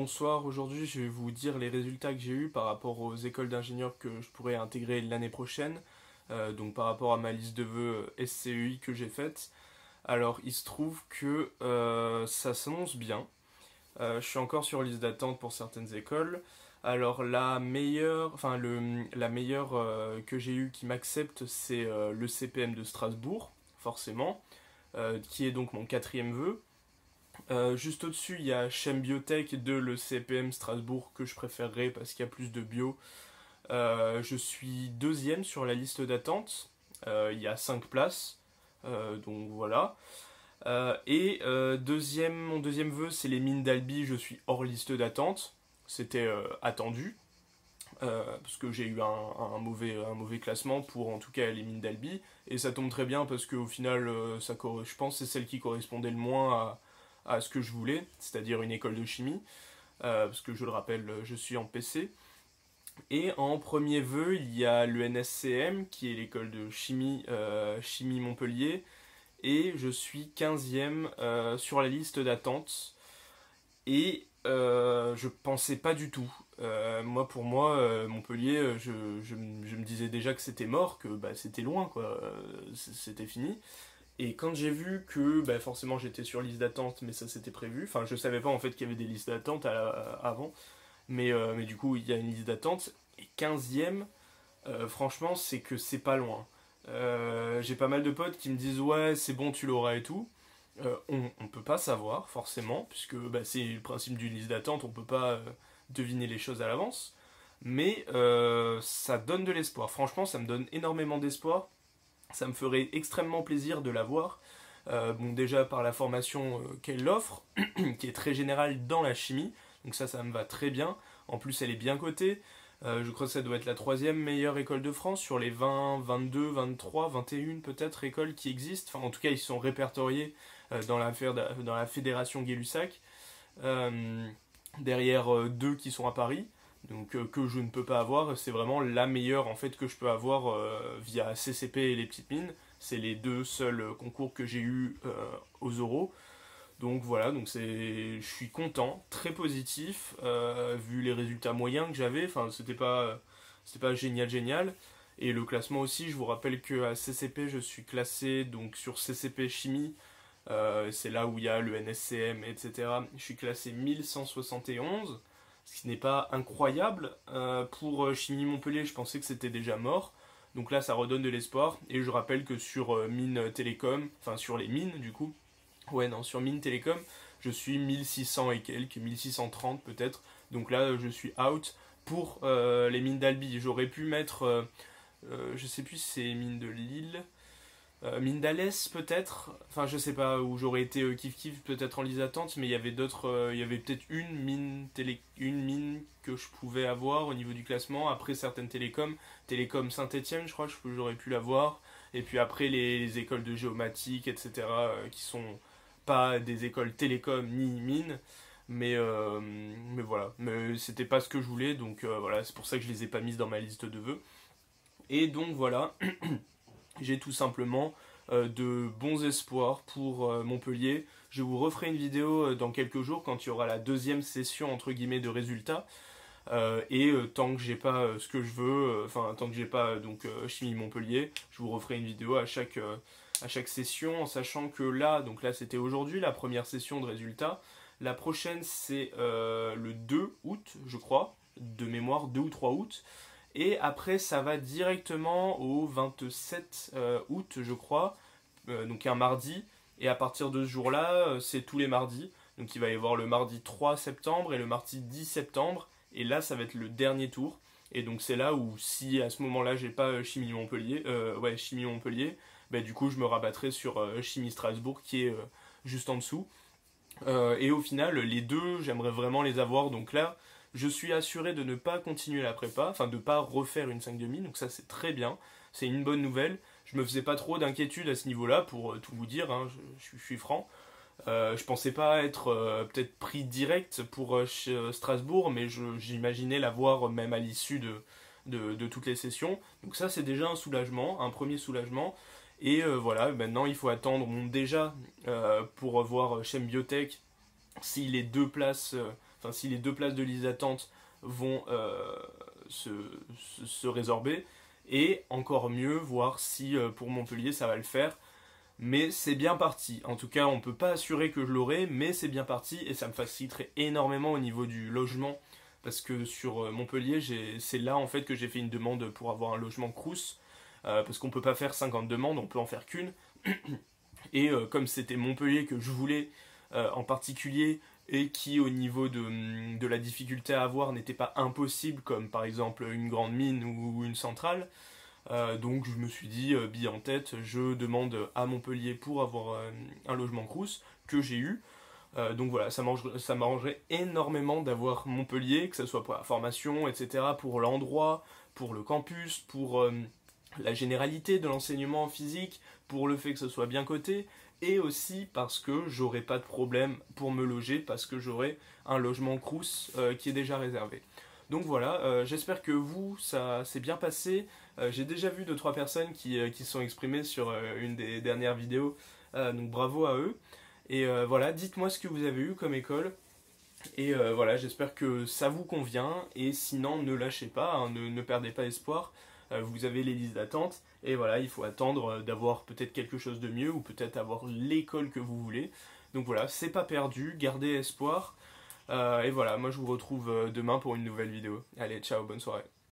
bonsoir, aujourd'hui je vais vous dire les résultats que j'ai eus par rapport aux écoles d'ingénieurs que je pourrais intégrer l'année prochaine, donc par rapport à ma liste de vœux SCEI que j'ai faite. Alors il se trouve que ça s'annonce bien. Je suis encore sur liste d'attente pour certaines écoles. Alors la meilleure que j'ai eue qui m'accepte, c'est le CPM de Strasbourg, forcément, qui est donc mon quatrième vœu. Juste au-dessus, il y a Chem Biotech de le CPM Strasbourg que je préférerais parce qu'il y a plus de bio. Je suis deuxième sur la liste d'attente. Il y a 5 places. Donc voilà. Mon deuxième vœu, c'est les mines d'Albi. Je suis hors liste d'attente. C'était attendu. Parce que j'ai eu un mauvais classement pour en tout cas les mines d'Albi. Et ça tombe très bien parce qu'au final, je pense que c'est celle qui correspondait le moins à ce que je voulais, c'est-à-dire une école de chimie, parce que je le rappelle, je suis en PC. Et en premier vœu, il y a le NSCM, qui est l'école de chimie, chimie Montpellier, et je suis 15e sur la liste d'attente. Et je pensais pas du tout. Pour moi, Montpellier, je me disais déjà que c'était mort, que bah, c'était loin, quoi. C'était fini. Et quand j'ai vu que bah, forcément j'étais sur liste d'attente, mais ça c'était prévu, enfin je savais pas en fait qu'il y avait des listes d'attente avant, mais du coup il y a une liste d'attente, et 15e, franchement c'est que c'est pas loin. J'ai pas mal de potes qui me disent ouais c'est bon tu l'auras et tout. On peut pas savoir forcément, puisque bah, c'est le principe d'une liste d'attente, on peut pas deviner les choses à l'avance, mais ça donne de l'espoir, franchement ça me donne énormément d'espoir. Ça me ferait extrêmement plaisir de la voir. Bon, déjà par la formation qu'elle offre, qui est très générale dans la chimie, donc ça me va très bien. En plus, elle est bien cotée. Je crois que ça doit être la troisième meilleure école de France sur les 20, 22, 23, 21 peut-être écoles qui existent. Enfin, en tout cas, ils sont répertoriés dans la fédération Gay-Lussac. Derrière deux qui sont à Paris, donc que je ne peux pas avoir. C'est vraiment la meilleure en fait que je peux avoir via CCP et les petites mines. C'est les deux seuls concours que j'ai eu aux oraux. Donc voilà, je suis content, très positif, vu les résultats moyens que j'avais. Enfin, c'était pas génial. Et le classement aussi, je vous rappelle qu'à CCP, je suis classé donc sur CCP Chimie. C'est là où il y a le NSCM, etc. Je suis classé 1171, ce qui n'est pas incroyable. Pour Chimie Montpellier, je pensais que c'était déjà mort. Donc là, ça redonne de l'espoir. Et je rappelle que sur Mines Télécom, enfin sur les mines du coup, sur Mines Télécom, je suis 1600 et quelques, 1630 peut-être. Donc là, je suis out pour les mines d'Albi. J'aurais pu mettre, je sais plus si c'est mines de Lille. Mine d'Alès peut-être, enfin je sais pas, où j'aurais été kiff kiff peut-être en liste d'attente, mais il y avait d'autres, il y avait peut-être une mine que je pouvais avoir au niveau du classement, après certaines télécoms Saint-Etienne je crois que j'aurais pu l'avoir, et puis après les écoles de géomatique etc. Qui sont pas des écoles télécom ni mine, mais voilà, mais c'était pas ce que je voulais, donc voilà, c'est pour ça que je les ai pas mises dans ma liste de vœux, et donc voilà. J'ai tout simplement de bons espoirs pour Montpellier. Je vous referai une vidéo dans quelques jours quand il y aura la deuxième session entre guillemets de résultats. Tant que j'ai pas ce que je veux, tant que j'ai pas Chimie Montpellier, je vous referai une vidéo à chaque session, en sachant que donc là c'était aujourd'hui la première session de résultats. La prochaine c'est le 2 août, je crois, de mémoire, 2 ou 3 août. Et après, ça va directement au 27 août, je crois, donc un mardi. Et à partir de ce jour-là, c'est tous les mardis. Donc il va y avoir le mardi 3 septembre et le mardi 10 septembre. Et là, ça va être le dernier tour. Et donc c'est là où, si à ce moment-là, j'ai pas Chimie Montpellier, bah, du coup, je me rabattrai sur Chimie Strasbourg, qui est juste en dessous. Et au final, les deux, j'aimerais vraiment les avoir. Donc là, je suis assuré de ne pas continuer la prépa, enfin de ne pas refaire une 5 demi, donc ça c'est très bien, c'est une bonne nouvelle. Je me faisais pas trop d'inquiétude à ce niveau-là, pour tout vous dire, hein, je suis franc. Je pensais pas être peut-être pris direct pour Strasbourg, mais j'imaginais l'avoir même à l'issue de toutes les sessions. Donc ça c'est déjà un soulagement, un premier soulagement. Et voilà, maintenant il faut attendre déjà pour voir Chem Biotech si les deux places, enfin si les 2 places de liste d'attente vont se résorber, et encore mieux voir si pour Montpellier ça va le faire. Mais c'est bien parti. En tout cas, on peut pas assurer que je l'aurai, mais c'est bien parti et ça me faciliterait énormément au niveau du logement. Parce que sur Montpellier, c'est là en fait que j'ai fait une demande pour avoir un logement Crous. Parce qu'on peut pas faire 50 demandes, on peut en faire qu'une. Et comme c'était Montpellier que je voulais en particulier, et qui au niveau de la difficulté à avoir n'était pas impossible, comme par exemple une grande mine ou une centrale, donc je me suis dit, bille en tête, je demande à Montpellier pour avoir un logement Crous, que j'ai eu. Donc voilà, ça m'arrangerait énormément d'avoir Montpellier, que ce soit pour la formation, etc., pour l'endroit, pour le campus, pour la généralité de l'enseignement en physique, pour le fait que ce soit bien coté, et aussi parce que j'aurai pas de problème pour me loger, parce que j'aurai un logement Crous qui est déjà réservé. Donc voilà, j'espère que vous, ça s'est bien passé. J'ai déjà vu 2-3 personnes qui se sont exprimées sur une des dernières vidéos, donc bravo à eux. Et voilà, dites-moi ce que vous avez eu comme école. Et voilà, j'espère que ça vous convient. Et sinon, ne lâchez pas, hein, ne perdez pas espoir. Vous avez les listes d'attente. Et voilà, il faut attendre d'avoir peut-être quelque chose de mieux ou peut-être avoir l'école que vous voulez. Donc voilà, c'est pas perdu, gardez espoir. Et voilà, moi je vous retrouve demain pour une nouvelle vidéo. Allez, ciao, bonne soirée.